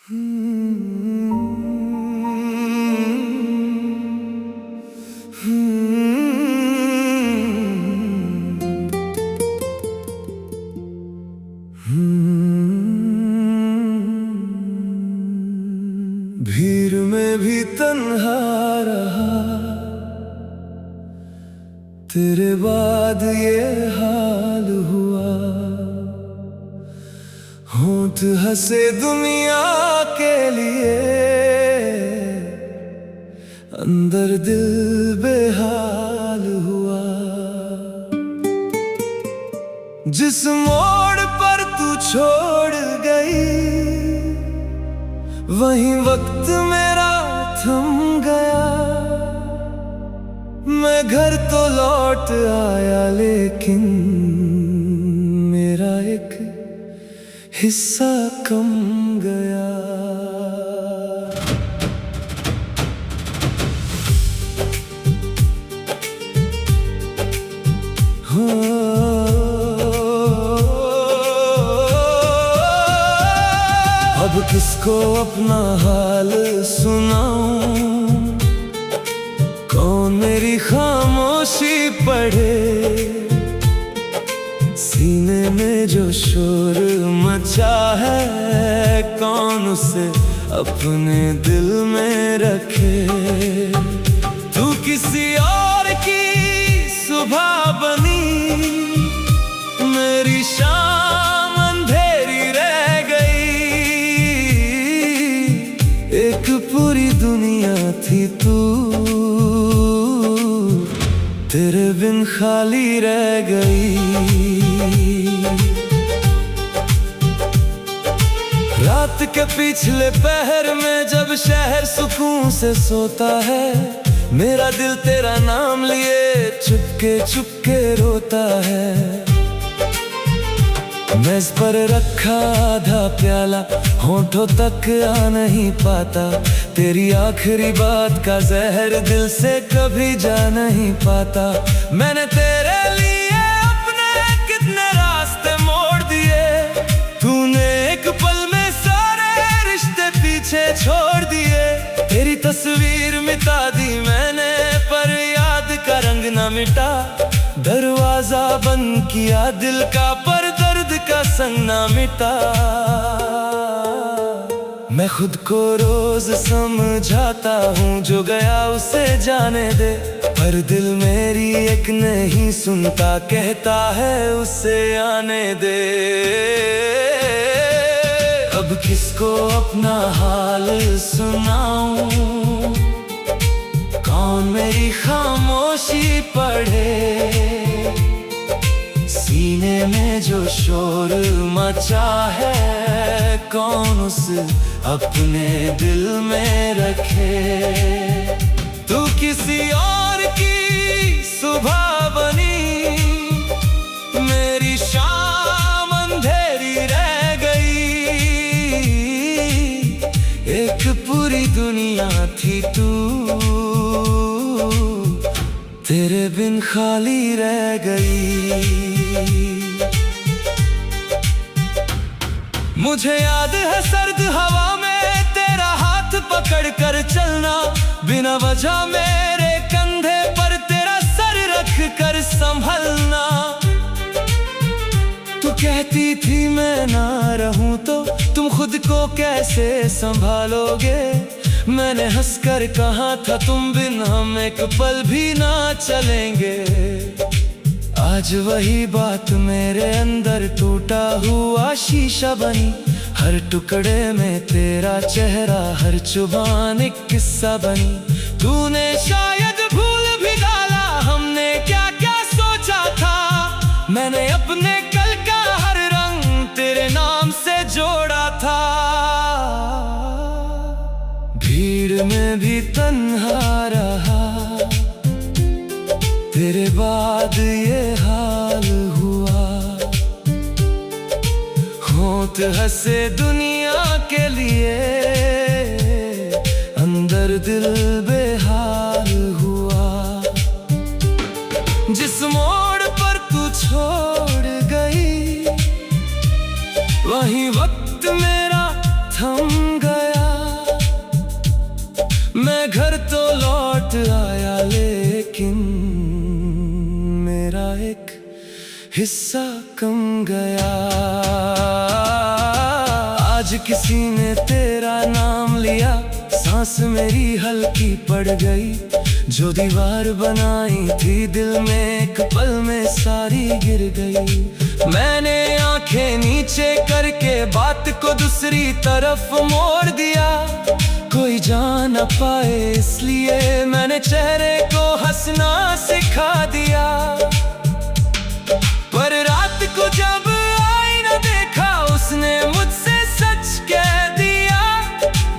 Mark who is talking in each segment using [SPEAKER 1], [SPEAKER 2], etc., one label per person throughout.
[SPEAKER 1] भीड़ में भी तन्हा रहा, तेरे बाद ये हाल हुआ। होंठ हंसे दुनिया के लिए, अंदर दिल बेहाल हुआ। जिस मोड़ पर तू छोड़ गई, वहीं वक्त मेरा थम गया। मैं घर तो लौट आया, लेकिन मेरा एक हिस्सा कम गया। अब किसको अपना हाल सुनाऊं, कौन मेरी खामोशी पढ़े। सीने में जो शोर मचा है, कौन उसे अपने दिल में रखे। तू किसी और की सुबह बनी, मेरी शाम अंधेरी रह गई। एक पूरी दुनिया थी तू, तेरे बिन खाली रह गई। रात के पिछले पहर में जब शहर सुकून से सोता है, मेरा दिल तेरा नाम लिए चुपके चुपके रोता है। मेज पर रखा आधा प्याला, होठों तक आ नहीं पाता। तेरी आखिरी बात का जहर दिल से कभी जा नहीं पाता। मैंने तेरे लिए अपने कितने रास्ते मोड़ दिए, तूने एक पल में सारे रिश्ते पीछे छोड़ दिए। तेरी तस्वीर मिटा दी मैंने, पर याद का रंग ना मिटा। दरवाजा बंद किया दिल का, पर दर्द का संग ना मिटा। मैं खुद को रोज समझाता हूँ, जो गया उसे जाने दे। पर दिल मेरी एक नहीं सुनता, कहता है उसे आने दे। अब किसको अपना हाल सुनाऊं, कौन मेरी खामोशी पढ़े। सीने में जो शोर मचा है, कौन उसे अपने दिल में रखे। तू किसी और की सुबह बनी, मेरी शाम अंधेरी रह गई। एक पूरी दुनिया थी तू, तेरे बिन खाली रह गई। मुझे याद है सर्द हवा में तेरा हाथ पकड़ कर चलना, बिना वजह मेरे कंधे पर तेरा सर रख कर संभलना। तू कहती थी मैं ना रहूं तो तुम खुद को कैसे संभालोगे। मैंने हंसकर कहा था तुम बिन हम एक पल भी ना चलेंगे। आज वही बात मेरे अंदर टूटा हुआ शीशा बनी, हर टुकड़े में तेरा चेहरा, हर जुबान एक किस्सा बनी। तूने शायद भूल भी डाला हमने क्या क्या सोचा था। मैंने अपने कल का हर रंग तेरे नाम से जोड़ा था। भीड़ में भी तन्हा रहा, तेरे बाद ये हाल हुआ। होंठ हंसे दुनिया के लिए, अंदर दिल बेहाल हुआ। जिस मोड़ पर तू छोड़ गई, वहीं वक्त मेरा थम गया। हिस्सा कम गया। आज किसी ने तेरा नाम लिया, सांस मेरी हल्की पड़ गई। जो दीवार बनाई थी दिल में, एक पल में सारी गिर गई। मैंने आंखें नीचे करके बात को दूसरी तरफ मोड़ दिया। कोई जान न पाए इसलिए मैंने चेहरे को हंसना सिखा दिया। पर रात को जब आईना देखा, उसने मुझसे सच कह दिया।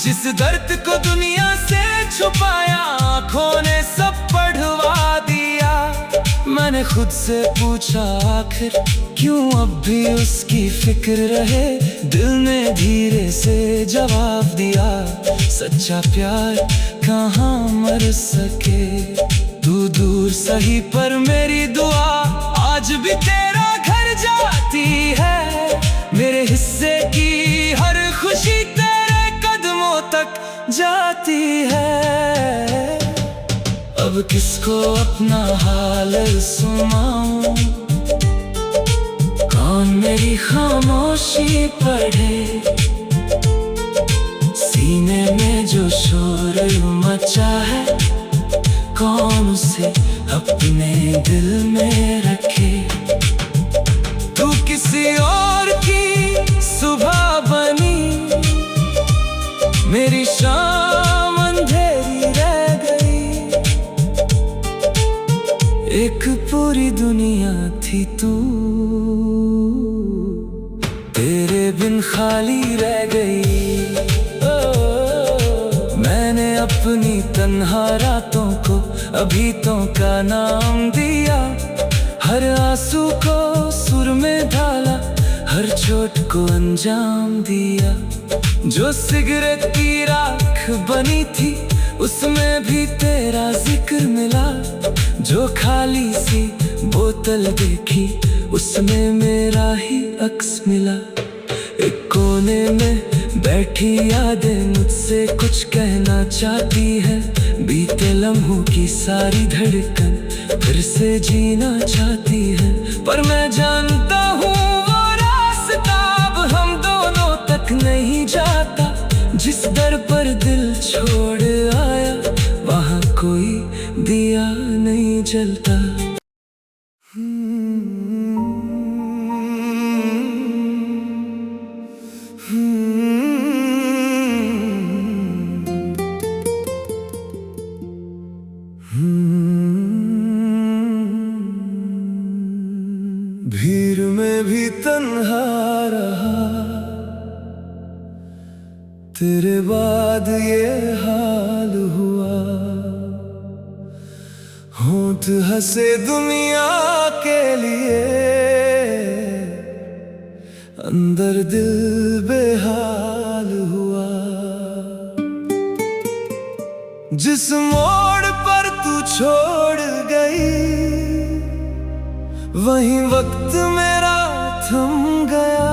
[SPEAKER 1] जिस दर्द को दुनिया से छुपाया, आंखों ने सब पढ़वा दिया। मैंने खुद से पूछा आखिर क्यों अब भी उसकी फिक्र रहे। दिल ने धीरे से जवाब दिया, सच्चा प्यार कहाँ मर सके। तू दूर सही पर मेरी दुआ आज भी तेरा घर जाती है। मेरे हिस्से की हर खुशी तेरे कदमों तक जाती है। अब किसको अपना हाल सुनाऊं, कौन मेरी खामोशी पढ़े। सीने में जो शोर मचा है, कौन उसे अपने दिल में रखे। तू किसी और की सुबह बनी, मेरी शाम अंधेरी रह गई। एक पूरी दुनिया थी तू, तेरे बिन खाली रह गई। मैंने अपनी तन्हा रातों को अभी तो का नाम दिया। हर आंसू को सुर में ढाला, हर चोट को अंजाम दिया। जो सिगरेट की राख बनी थी, उसमें भी तेरा जिक्र मिला। जो खाली सी बोतल देखी, उसमें मेरा ही अक्स मिला। एक कोने में बैठी यादें मुझसे कुछ कहना चाहती है। बीते लम्हों की सारी धड़कन फिर से जीना चाहती है। पर मैं जानता हूँ वो रास्ता अब हम दोनों तक नहीं जाता। जिस दर पर दिल छोड़ आया, वहाँ कोई दिया नहीं जलता। भीड़ में भी तन्हा रहा, तेरे बाद ये हाल हुआ। होंठ हंसे दुनिया के लिए, अंदर दिल बेहाल हुआ। जिस मोड़ पर तू छोड़ गई, वहीं वक्त मेरा थम गया।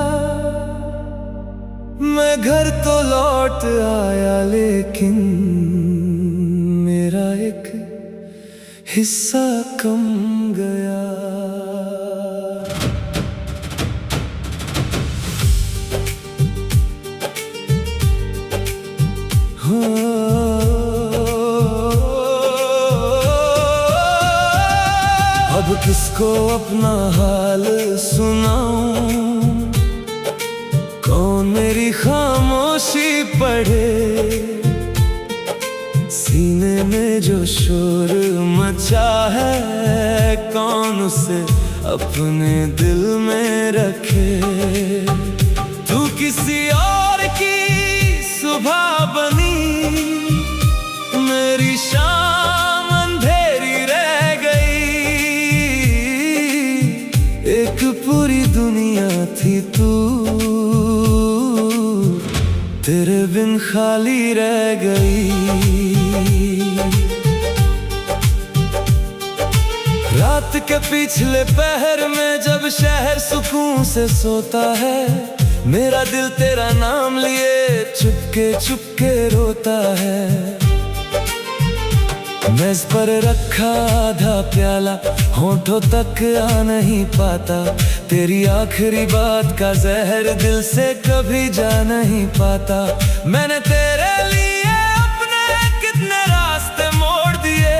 [SPEAKER 1] मैं घर तो लौट आया, लेकिन मेरा एक हिस्सा कम गया। अब किसको अपना हाल सुनाऊं, कौन मेरी खामोशी पढ़े। सीने में जो शोर मचा है, कौन उसे अपने दिल में रखे। तू किसी और की सुबह बनी, मेरी शाम अंधेरी रह गई। एक पूरी दुनिया थी तू, तेरे बिन खाली रह गई। रात के पिछले पहर में जब शहर सुकून से सोता है, मेरा दिल तेरा नाम लिए चुपके चुपके रोता है। मेज पर रखा आधा प्याला, होठों तक आ नहीं पाता। तेरी आखिरी बात का जहर दिल से कभी जा नहीं पाता। मैंने तेरे लिए अपने कितने रास्ते मोड़ दिए,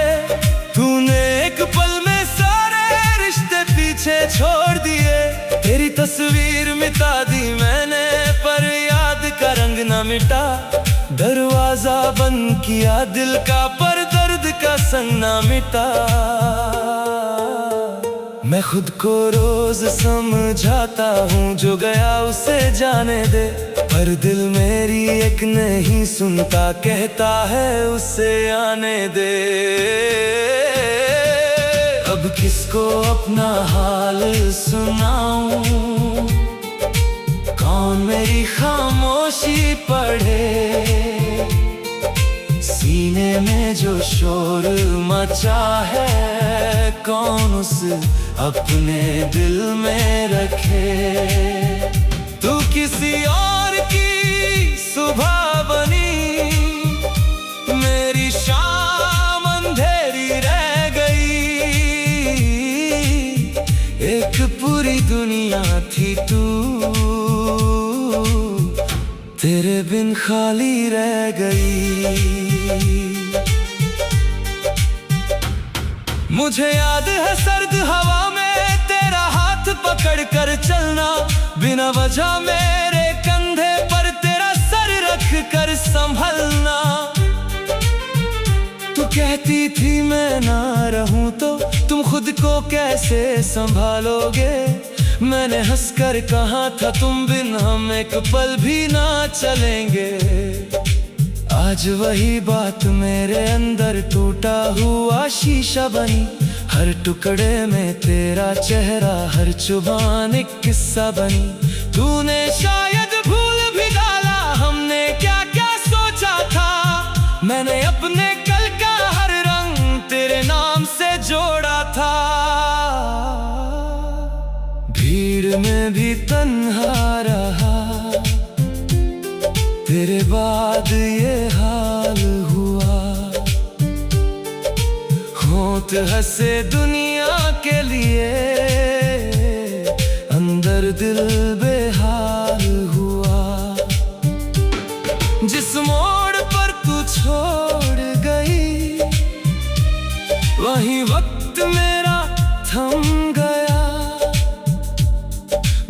[SPEAKER 1] तूने एक पल में सारे रिश्ते पीछे छोड़ दिए। तेरी तस्वीर मिटा दी मैंने, पर याद का रंग ना मिटा। दरवाजा बंद किया दिल का, पर दर्द का संग ना मिटा। मैं खुद को रोज समझाता हूँ, जो गया उसे जाने दे। पर दिल मेरी एक नहीं सुनता, कहता है उसे आने दे। अब किसको अपना हाल सुनाऊं, कौन मेरी खामोशी पढ़े। सीने में जो शोर मचा है, कौन उस अपने दिल में रखे। तू किसी और की सुबह बनी, मेरी शाम अंधेरी रह गई। एक पूरी दुनिया थी तू, तेरे बिन खाली रह गई। मुझे याद है सर्द हवा में तेरा हाथ पकड़ कर चलना, बिना वजह मेरे कंधे पर तेरा सर रख कर संभलना। तू कहती थी मैं ना रहूं तो तुम खुद को कैसे संभालोगे। मैंने हंसकर कहा था तुम बिन हम एक पल भी ना चलेंगे। आज वही बात मेरे अंदर टूटा हुआ शीशा बनी, हर टुकड़े में तेरा चेहरा, हर जुबान एक किस्सा बनी। तूने शायद भूल भी डाला हमने क्या क्या सोचा था। मैंने अपने कल का हर रंग तेरे नाम से जोड़ा था। भीड़ में भी तन्हा रहा, तेरे बाद ये हाल हुआ। होंठ हंसे दुनिया के लिए, अंदर दिल बेहाल हुआ। जिस मोड़ पर तू छोड़ गई, वहीं वक्त मेरा थम गया।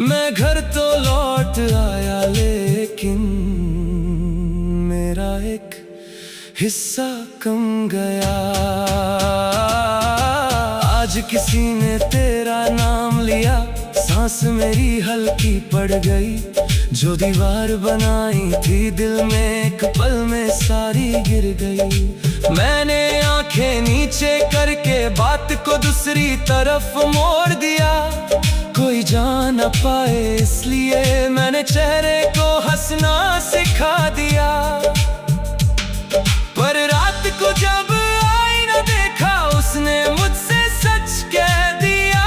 [SPEAKER 1] मैं घर तो लौट आया, लेकिन मेरा एक हिस्सा कम गया। आज किसी ने तेरा नाम लिया, सांस मेरी हल्की पड़ गई। जो दीवार बनाई थी दिल में, एक पल में सारी गिर गई। मैंने आंखें नीचे करके बात को दूसरी तरफ मोड़ दिया। कोई जान न पाए इसलिए मैंने चेहरे को हंसना सिखा दिया। पर रात को जब आईना देखा, उसने मुझसे सच कह दिया।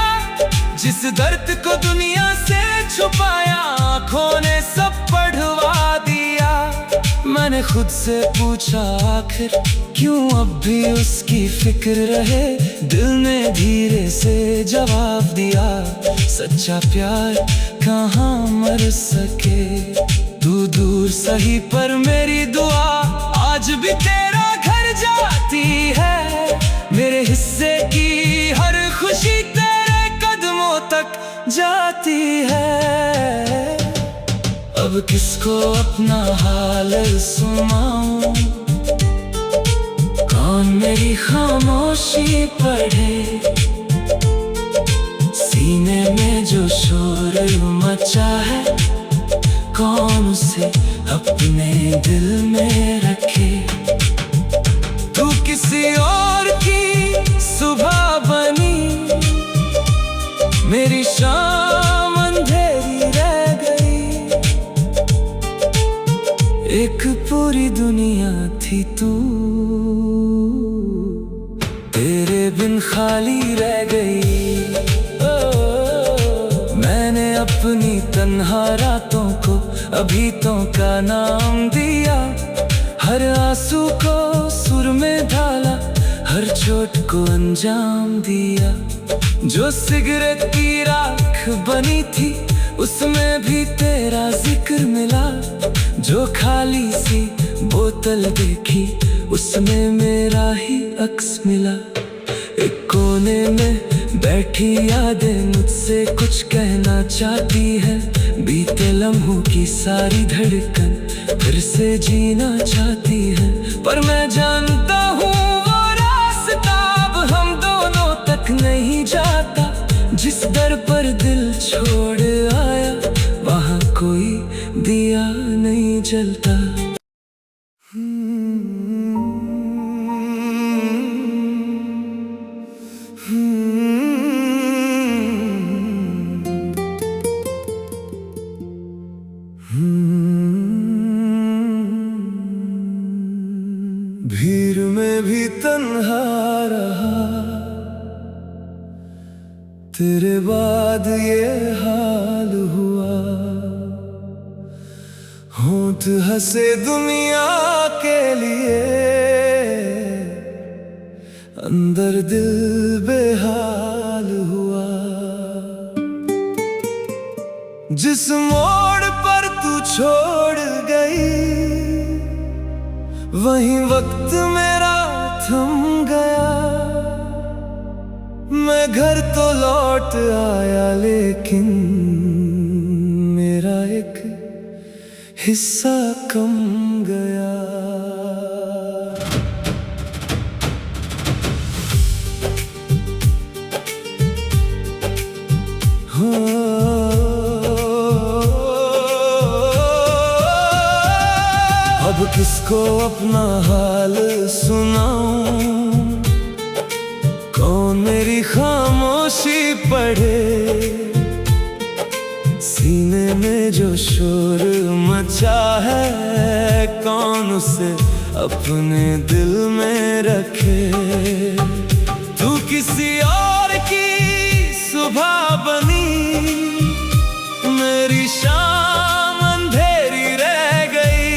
[SPEAKER 1] जिस दर्द को दुनिया से छुपाया, आंखों ने सब पढ़वा दिया। मैंने खुद से पूछा आखिर क्यों अब भी उसकी फिक्र रहे। दिल ने धीरे से जवाब दिया, सच्चा प्यार कहाँ मर सके। तू दूर सही पर मेरी दुआ आज भी तेरा घर जाती है। मेरे हिस्से की हर खुशी तेरे कदमों तक जाती है। अब किसको अपना हाल सुनाऊं, कौन मेरी खामोशी पढ़े। सीने में जो शोर मचा है, कौन उसे अपने दिल में रखे। तू किसी और की सुबह बनी, मेरी शाम अंधेरी रह गई। एक पूरी दुनिया थी तू, तेरे बिन खाली रह गई। मैंने अपनी तन्हा रातों को अभी तो का नाम दिया। हर आंसू को सुर में ढाला, हर चोट को अंजाम दिया। जो सिगरेट की राख बनी थी उसमें भी तेरा जिक्र मिला। जो खाली सी बोतल देखी उसमें मेरा ही अक्स मिला। एक कोने में बैठी यादें मुझसे कुछ कहना चाहती है। बीते लम्हों की सारी धड़कन फिर से जीना चाहती है। पर मैं जानता हूँ वो रास्ता अब हम दोनों तक नहीं जाता। जिस दर पर दिल छोड़ आया वहाँ कोई दिया नहीं जलता। भीड़ में भी तन्हा रहा, तेरे बाद ये हाल हुआ। होंठ हंसे दुनिया के लिए, अंदर दिल बेहाल हुआ। जिस मोड़ पर तू छोड़ गई वहीं वक्त मेरा थम गया। मैं घर तो लौट आया लेकिन मेरा एक हिस्सा कम गया। अब किसको अपना हाल सुनाऊं, कौन मेरी खामोशी पढ़े। सीने में जो शोर मचा है कौन उसे अपने दिल में रखे। तू किसी और की सुबह बनी, मेरी शाम अंधेरी रह गई।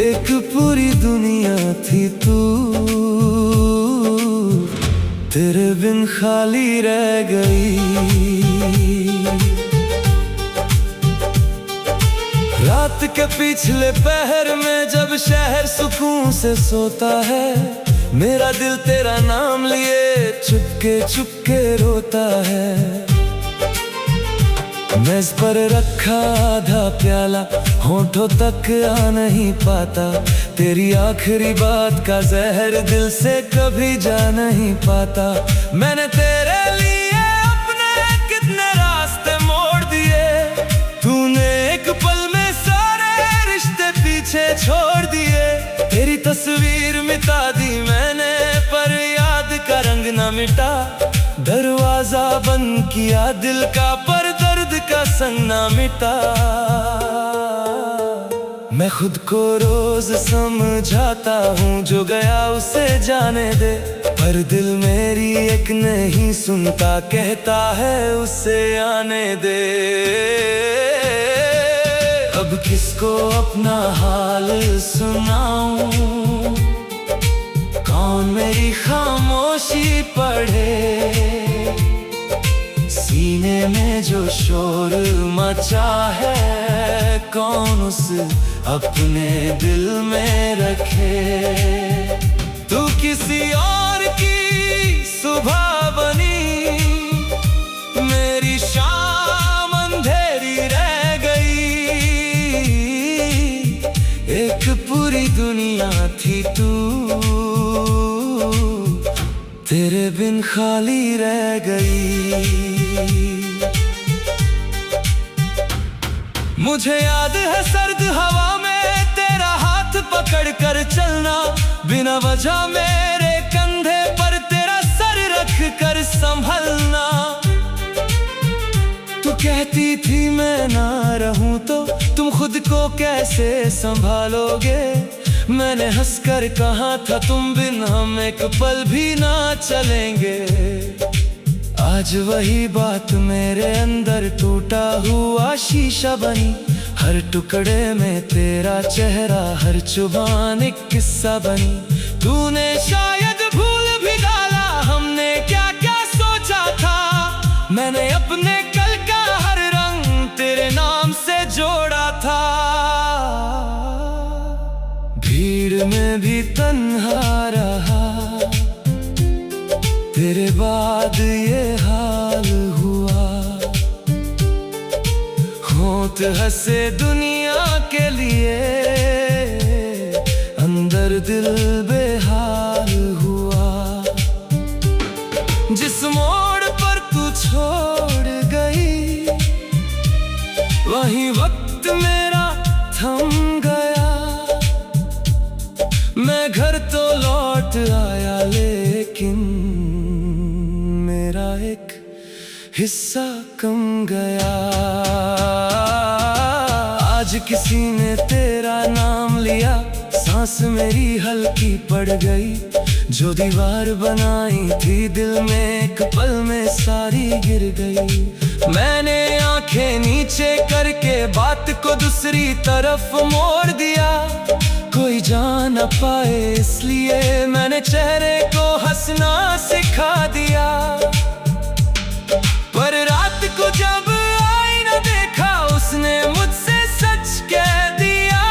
[SPEAKER 1] एक पूरी दुनिया थी तू, तेरे बिन खाली रह गई। रात के पिछले पहर में जब शहर सुकून से सोता है, मेरा दिल तेरा नाम लिए चुपके चुपके रोता है। मेज पर रखा आधा प्याला होठों तक आ नहीं पाता। तेरी आखिरी बात का जहर दिल से कभी जा नहीं पाता। मैंने तेरे लिए अपने कितने रास्ते मोड़ दिए, तूने एक पल में सारे रिश्ते पीछे छोड़ दिए। तेरी तस्वीर मिटा दी मैंने पर याद का रंग ना मिटा। दरवाजा बंद किया दिल का पर दर्द का संग ना मिटा। मैं खुद को रोज समझाता हूँ जो गया उसे जाने दे, पर दिल मेरी एक नहीं सुनता, कहता है उसे आने दे। अब किसको अपना हाल सुनाऊं, कौन मेरी खामोशी पढ़े। सीने में जो शोर मचा है कौन उसे अपने दिल में रखे। तू किसी और की सुबह बनी, मेरी शाम अंधेरी रह गई। एक पूरी दुनिया थी तू, तेरे बिन खाली रह गई। मुझे याद है सर्द हवा में तेरा हाथ पकड़ कर चलना, बिना वजह मेरे कंधे पर तेरा सर रख कर संभलना। तू कहती थी मैं ना रहूं तो तुम खुद को कैसे संभालोगे। मैंने हंसकर कहा था तुम बिन हम एक पल भी ना चलेंगे। आज वही बात मेरे अंदर टूटा हुआ शीशा बनी। हर टुकड़े में तेरा चेहरा, हर जुबान एक किस्सा बनी। तूने शायद भूल भी डाला हमने क्या क्या सोचा था। मैंने अपने कल का हर रंग तेरे नाम से जोड़ा था। भीड़ में भी तन्हा रहा, तेरे बाद ये हाल हुआ। होंठ हंसे दुनिया के लिए, अंदर दिल बेहाल हुआ। जिस मोड़ पर तू छोड़ गई, वहीं वक्त मेरा थम गया। मैं घर तो लौट आया, लेकिन मेरा एक हिस्सा कम गया। आज किसी ने तेरा नाम लिया, सांस मेरी हल्की पड़ गई। जो दीवार बनाई थी दिल में, एक पल में सारी गिर गई। मैंने आंखें नीचे करके बात को दूसरी तरफ मोड़ दिया। कोई जान न पाए इसलिए मैंने चेहरे को हंसना सिखा दिया। पर रात को जब आईना देखा, उसने मुझसे सच कह दिया।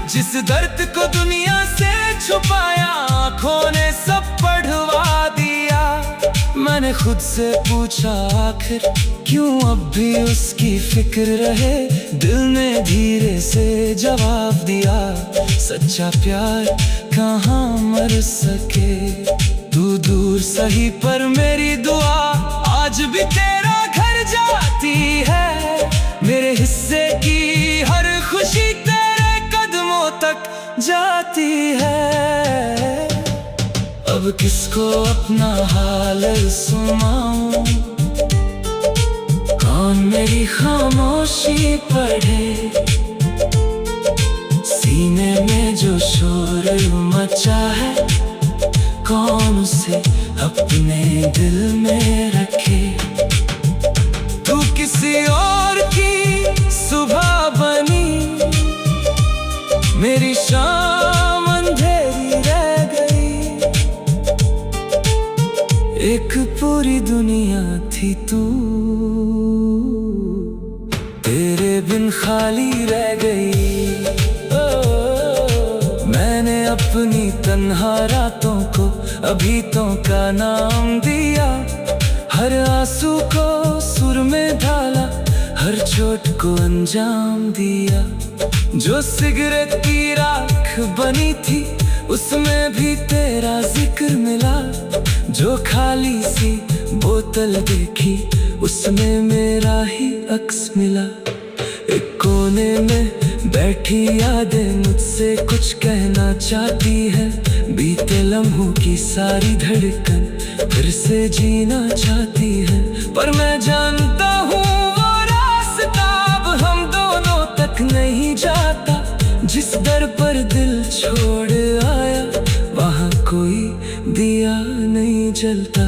[SPEAKER 1] जिस दर्द को दुनिया से छुपाया, आंखों ने सब पढ़वा दिया। मैंने खुद से पूछा आखिर क्यों अब भी उसकी फिक्र रहे। दिल ने धीरे से जवाब दिया, सच्चा प्यार कहाँ मर सके। तू दूर सही पर मेरी दुआ आज भी तेरा घर जाती है। मेरे हिस्से की हर खुशी तेरे कदमों तक जाती है। अब किसको अपना हाल सुनाऊं, कौन मेरी खामोशी पढ़े। सीने में जो शोर मचा है, कौन उसे अपने दिल में रखे। तू किसी और की सुबह बनी, मेरी शाम अंधेरी रह गई। एक पूरी दुनिया थी तू, तेरे बिन खाली रह गई। मैंने अपनी तन्हा रातों को अभी तो का नाम दिया। हर आंसू को सुर में ढाला, हर चोट को अंजाम दिया। जो सिगरेट की राख बनी थी, उसमें भी तेरा जिक्र मिला। जो खाली सी बोतल देखी, उसमें मेरा ही अक्स मिला। एक कोने में बैठी यादें मुझसे कुछ कहना चाहती है। बीते लम्हों की सारी धड़कन फिर से जीना चाहती है। पर मैं जानता हूँ वो रास्ता अब हम दोनों तक नहीं जाता। जिस दर पर दिल छोड़ आया, वहाँ कोई दिया नहीं जलता।